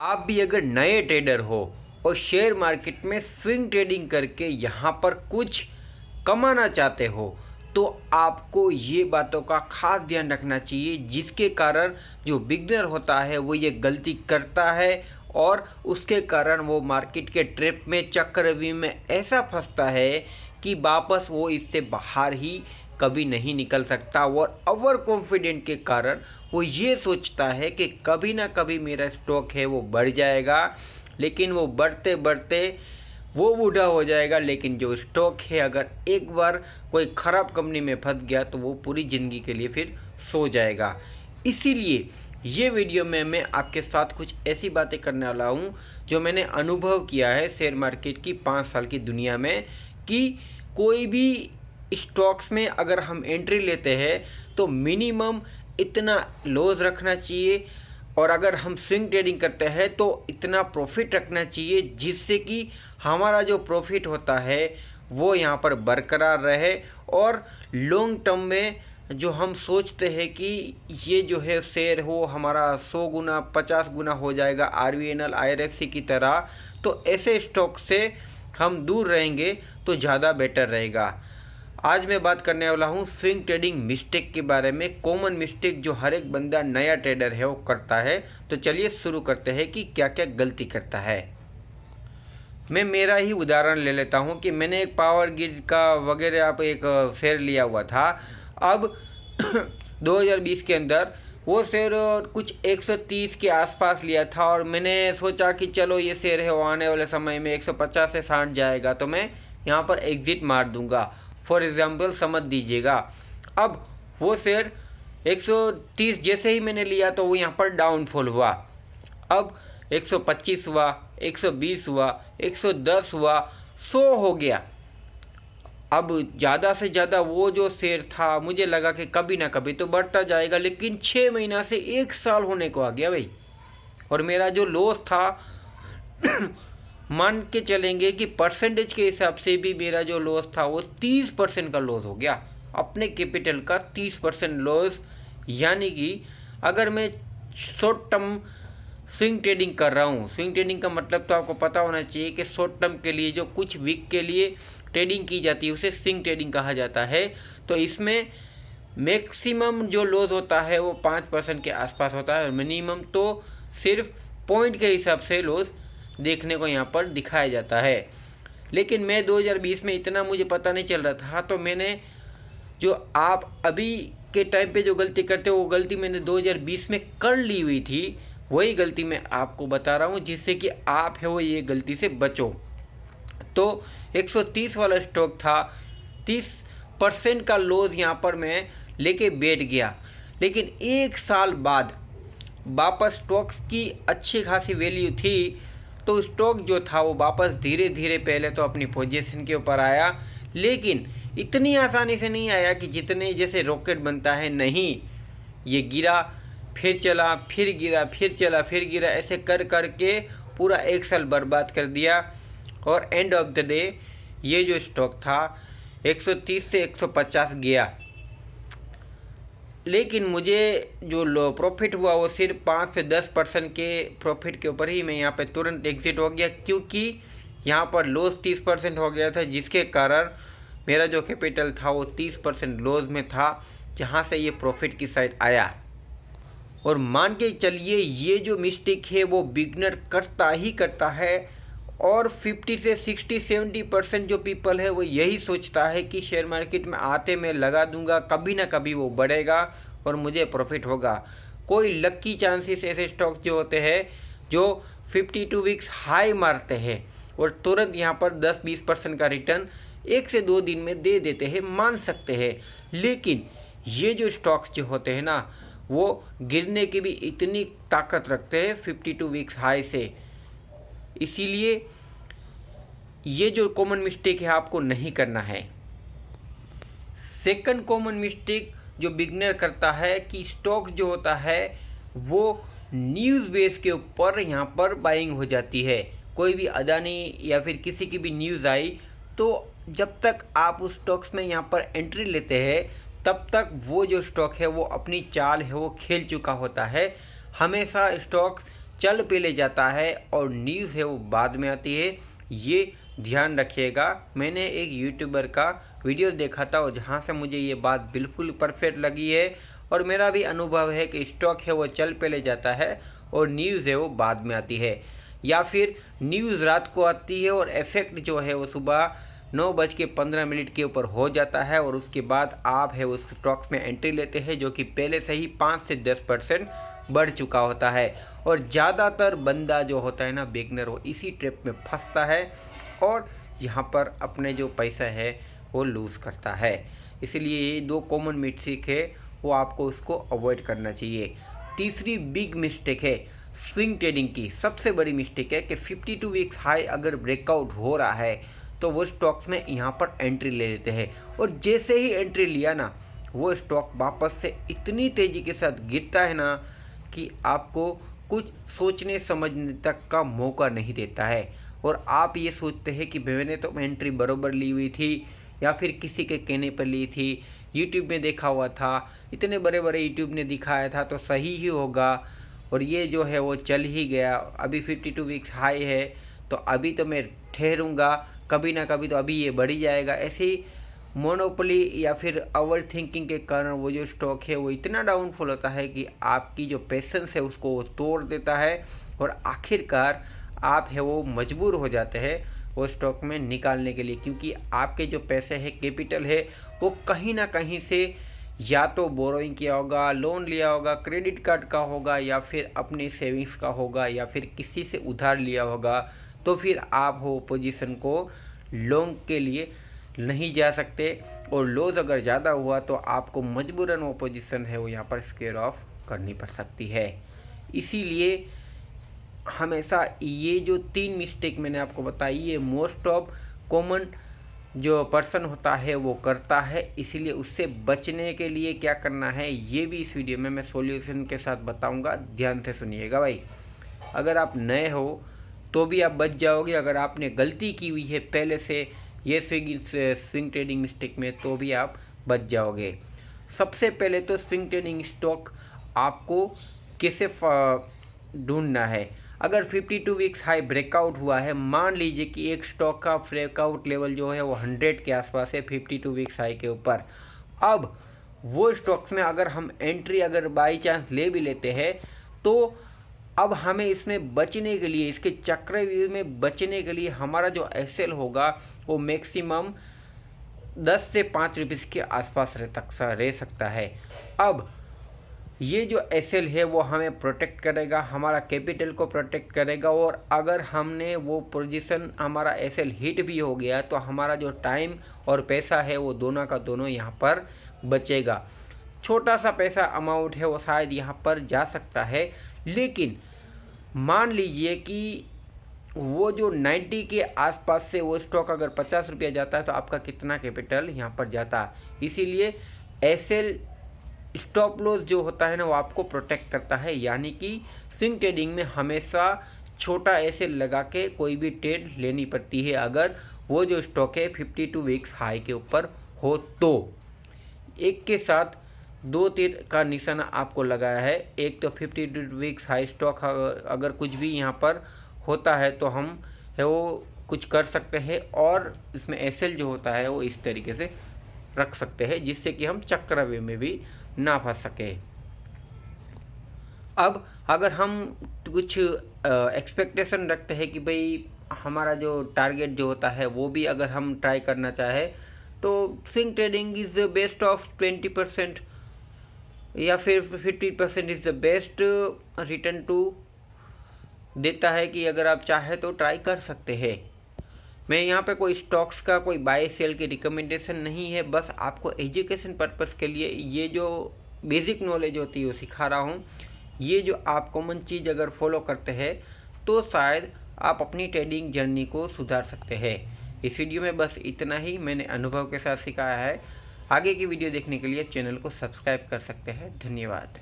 आप भी अगर नए ट्रेडर हो और शेयर मार्केट में स्विंग ट्रेडिंग करके यहाँ पर कुछ कमाना चाहते हो तो आपको ये बातों का खास ध्यान रखना चाहिए, जिसके कारण जो बिगनर होता है वो ये गलती करता है और उसके कारण वो मार्केट के ट्रैप में, चक्रव्यूह में ऐसा फंसता है कि वापस वो इससे बाहर ही कभी नहीं निकल सकता। और ओवर कॉन्फिडेंट के कारण वो ये सोचता है कि कभी ना कभी मेरा स्टॉक है वो बढ़ जाएगा, लेकिन वो बढ़ते बढ़ते वो बूढ़ा हो जाएगा। लेकिन जो स्टॉक है अगर एक बार कोई ख़राब कंपनी में फंस गया तो वो पूरी ज़िंदगी के लिए फिर सो जाएगा। इसीलिए ये वीडियो में मैं आपके साथ कुछ ऐसी बातें करने वाला हूँ जो मैंने अनुभव किया है शेयर मार्केट की 5 साल की दुनिया में, कि कोई भी स्टॉक्स में अगर हम एंट्री लेते हैं तो मिनिमम इतना लॉस रखना चाहिए, और अगर हम स्विंग ट्रेडिंग करते हैं तो इतना प्रॉफिट रखना चाहिए जिससे कि हमारा जो प्रॉफिट होता है वो यहाँ पर बरकरार रहे। और लॉन्ग टर्म में जो हम सोचते हैं कि ये जो है शेयर हो हमारा 100 गुना 50 गुना हो जाएगा RVNL IRFC की तरह, तो ऐसे स्टॉक से हम दूर रहेंगे तो ज़्यादा बेटर रहेगा। आज मैं बात करने वाला हूँ स्विंग ट्रेडिंग मिस्टेक के बारे में, कॉमन मिस्टेक जो हर एक बंदा नया ट्रेडर है वो करता है। तो चलिए शुरू करते हैं कि क्या क्या गलती करता है। मैं मेरा ही उदाहरण ले लेता हूँ कि मैंने एक पावर ग्रिड का वगैरह आप एक शेयर लिया हुआ था। अब 2020 के अंदर वो शेयर कुछ 130 के आसपास लिया था और मैंने सोचा कि चलो ये शेयर है वो आने वाले समय में 150 से 60 जाएगा तो मैं यहाँ पर एग्ज़िट मार दूंगा। फॉर एग्ज़ाम्पल समझ दीजिएगा। अब वो शेयर 130 जैसे ही मैंने लिया तो वो यहाँ पर डाउनफॉल हुआ। अब 125 हुआ, 120 हुआ, 110 हुआ, 100 हो गया। अब ज़्यादा से ज़्यादा वो जो शेयर था मुझे लगा कि कभी ना कभी तो बढ़ता जाएगा, लेकिन 6 महीना से 1 साल होने को आ गया भाई। और मेरा जो लॉस था मान के चलेंगे कि परसेंटेज के हिसाब से भी मेरा जो लॉस था वो 30% का लॉस हो गया। अपने कैपिटल का 30% लॉस। यानी कि अगर मैं शॉर्ट टर्म स्विंग ट्रेडिंग कर रहा हूँ, स्विंग ट्रेडिंग का मतलब तो आपको पता होना चाहिए कि शॉर्ट टर्म के लिए जो कुछ वीक के लिए ट्रेडिंग की जाती है उसे स्विंग ट्रेडिंग कहा जाता है। तो इसमें मैक्सिमम जो लॉस होता है वो 5% के आसपास होता है और मिनिमम तो सिर्फ पॉइंट के हिसाब से लॉस देखने को यहाँ पर दिखाया जाता है। लेकिन मैं 2020 में इतना मुझे पता नहीं चल रहा था, तो मैंने जो आप अभी के टाइम पे जो गलती करते हो वो गलती मैंने 2020 में कर ली हुई थी, वही गलती मैं आपको बता रहा हूँ जिससे कि आप है वो ये गलती से बचो। तो 130 वाला स्टॉक था, 30% का लॉस यहाँ पर मैं लेके बैठ गया। लेकिन 1 साल बाद वापस स्टॉक्स की अच्छी खासी वैल्यू थी तो स्टॉक जो था वो वापस धीरे धीरे पहले तो अपनी पोजीशन के ऊपर आया, लेकिन इतनी आसानी से नहीं आया कि जितने जैसे रॉकेट बनता है। नहीं, ये गिरा फिर चला, फिर गिरा, फिर चला, फिर गिरा, ऐसे कर कर के पूरा 1 साल बर्बाद कर दिया। और एंड ऑफ द डे ये जो स्टॉक था 130 से 150 गया, लेकिन मुझे जो लो प्रॉफिट हुआ वो सिर्फ 5 से 10% के प्रॉफिट के ऊपर ही मैं यहाँ पे तुरंत एग्जिट हो गया, क्योंकि यहाँ पर लॉस 30% हो गया था, जिसके कारण मेरा जो कैपिटल था वो 30% लॉस में था, जहाँ से ये प्रॉफिट की साइड आया। और मान के चलिए ये जो मिस्टेक है वो बिगनर करता ही करता है, और 50 से 60-70% जो पीपल है वो यही सोचता है कि शेयर मार्केट में आते मैं लगा दूंगा, कभी ना कभी वो बढ़ेगा और मुझे प्रॉफिट होगा। कोई लक्की चांसेस ऐसे स्टॉक्स जो होते हैं जो 52 वीक्स हाई मारते हैं और तुरंत यहाँ पर 10-20% का रिटर्न 1 से 2 दिन में दे देते हैं, मान सकते हैं। लेकिन ये जो स्टॉक्स जो होते हैं ना वो गिरने की भी इतनी ताकत रखते हैं 52 वीक्स हाई से। इसीलिए ये जो कॉमन मिस्टेक है आपको नहीं करना है। सेकंड कॉमन मिस्टेक जो बिगनर करता है कि स्टॉक जो होता है वो न्यूज़ बेस के ऊपर यहाँ पर बाइंग हो जाती है। कोई भी अदानी या फिर किसी की भी न्यूज़ आई तो जब तक आप उस स्टॉक्स में यहाँ पर एंट्री लेते हैं तब तक वो जो स्टॉक है वो अपनी चाल है वो खेल चुका होता है। हमेशा स्टॉक चल पहले जाता है और न्यूज़ है वो बाद में आती है, ये ध्यान रखिएगा। मैंने एक यूट्यूबर का वीडियो देखा था और जहाँ से मुझे ये बात बिल्कुल परफेक्ट लगी है और मेरा भी अनुभव है कि स्टॉक है वो चल पहले जाता है और न्यूज़ है वो बाद में आती है, या फिर न्यूज़ रात को आती है और इफेक्ट जो है वो सुबह 9:15 के ऊपर हो जाता है और उसके बाद आप है उस स्टॉक्स में एंट्री लेते हैं जो कि पहले से ही 5 से 10% बढ़ चुका होता है। और ज़्यादातर बंदा जो होता है ना बिगनर, वो इसी ट्रैप में फंसता है और यहाँ पर अपने जो पैसा है वो लूज़ करता है। इसलिए ये 2 कॉमन मिस्टेक है वो आपको उसको अवॉइड करना चाहिए। तीसरी बिग मिस्टेक है स्विंग ट्रेडिंग की। सबसे बड़ी मिस्टेक है कि 52 वीक्स हाई अगर ब्रेकआउट हो रहा है तो वो स्टॉक्स में यहाँ पर एंट्री ले लेते हैं और जैसे ही एंट्री लिया ना वो स्टॉक वापस से इतनी तेज़ी के साथ गिरता है ना कि आपको कुछ सोचने समझने तक का मौका नहीं देता है। और आप ये सोचते हैं कि मैंने तो एंट्री बराबर ली हुई थी या फिर किसी के कहने पर ली थी, यूट्यूब में देखा हुआ था, इतने बड़े बड़े यूट्यूब ने दिखाया था तो सही ही होगा, और ये जो है वो चल ही गया। अभी 52 वीक्स हाई है तो अभी तो मैं ठहरूंगा, कभी ना कभी तो अभी ये बढ़ ही जाएगा। ऐसे ही मोनोपोली या फिर ओवर थिंकिंग के कारण वो जो स्टॉक है वो इतना डाउनफॉल होता है कि आपकी जो पेशेंस है उसको वो तोड़ देता है और आखिरकार आप है वो मजबूर हो जाते हैं वो स्टॉक में निकालने के लिए, क्योंकि आपके जो पैसे हैं, कैपिटल है, वो कहीं ना कहीं से या तो बोरोइंग किया होगा, लोन लिया होगा, क्रेडिट कार्ड का होगा, या फिर अपनी सेविंग्स का होगा, या फिर किसी से उधार लिया होगा। तो फिर आप वो पोजीशन को लॉन्ग के लिए नहीं जा सकते और लॉस अगर ज़्यादा हुआ तो आपको मजबूरन वो पोजीशन है वो यहाँ पर स्क्वेयर ऑफ करनी पड़ सकती है। इसीलिए हमेशा ये जो 3 मिस्टेक मैंने आपको बताई ये मोस्ट ऑफ कॉमन जो पर्सन होता है वो करता है। इसीलिए उससे बचने के लिए क्या करना है ये भी इस वीडियो में मैं सॉल्यूशन के साथ बताऊंगा, ध्यान से सुनिएगा भाई। अगर आप नए हो तो भी आप बच जाओगे, अगर आपने गलती की हुई है पहले से ये स्विंग ट्रेडिंग मिस्टेक में तो भी आप बच जाओगे। सबसे पहले तो स्विंग ट्रेडिंग स्टॉक आपको कैसे ढूंढना है। अगर 52 वीक्स हाई ब्रेकआउट हुआ है, मान लीजिए कि एक स्टॉक का ब्रेकआउट लेवल जो है वो 100 के आसपास है 52 वीक्स हाई के ऊपर, अब वो स्टॉक्स में अगर हम एंट्री अगर बाई चांस ले भी लेते हैं तो अब हमें इसमें बचने के लिए, इसके चक्रव्यूह में बचने के लिए हमारा जो एसएल होगा वो मैक्सिमम 10 से 5 रुपीज़ के आसपास रह सकता है। अब ये जो एसएल है वो हमें प्रोटेक्ट करेगा, हमारा कैपिटल को प्रोटेक्ट करेगा, और अगर हमने वो पोजीशन हमारा एसएल हिट भी हो गया तो हमारा जो टाइम और पैसा है वो दोनों का दोनों यहाँ पर बचेगा। छोटा सा पैसा अमाउंट है वो शायद यहाँ पर जा सकता है, लेकिन मान लीजिए कि वो जो 90 के आसपास से वो स्टॉक अगर 50 रुपया जाता है तो आपका कितना कैपिटल यहाँ पर जाता है। इसीलिए एसएल स्टॉप लॉस जो होता है ना वो आपको प्रोटेक्ट करता है, यानी कि स्विंग ट्रेडिंग में हमेशा छोटा एसएल लगा के कोई भी ट्रेड लेनी पड़ती है अगर वो जो स्टॉक है 52 वीक्स हाई के ऊपर हो तो। एक के साथ 2 तीर का निशाना आपको लगाया है, एक तो 52 वीक्स हाई स्टॉक अगर कुछ भी यहाँ पर होता है तो हम है वो कुछ कर सकते हैं, और इसमें एसएल जो होता है वो इस तरीके से रख सकते हैं जिससे कि हम चक्रव्यूह में भी ना फंस सके। अब अगर हम कुछ एक्सपेक्टेशन रखते हैं कि भाई हमारा जो टारगेट जो होता है वो भी अगर हम ट्राई करना चाहे तो swing trading is the best of 20% या फिर 50% is the best return to देता है कि अगर आप चाहे तो ट्राई कर सकते हैं। मैं यहाँ पे कोई स्टॉक्स का कोई बाय सेल की रिकमेंडेशन नहीं है, बस आपको एजुकेशन पर्पस के लिए ये जो बेसिक नॉलेज होती है वो सिखा रहा हूँ। ये जो आप कॉमन चीज़ अगर फॉलो करते हैं तो शायद आप अपनी ट्रेडिंग जर्नी को सुधार सकते हैं। इस वीडियो में बस इतना ही मैंने अनुभव के साथ सिखाया है। आगे की वीडियो देखने के लिए चैनल को सब्सक्राइब कर सकते हैं। धन्यवाद।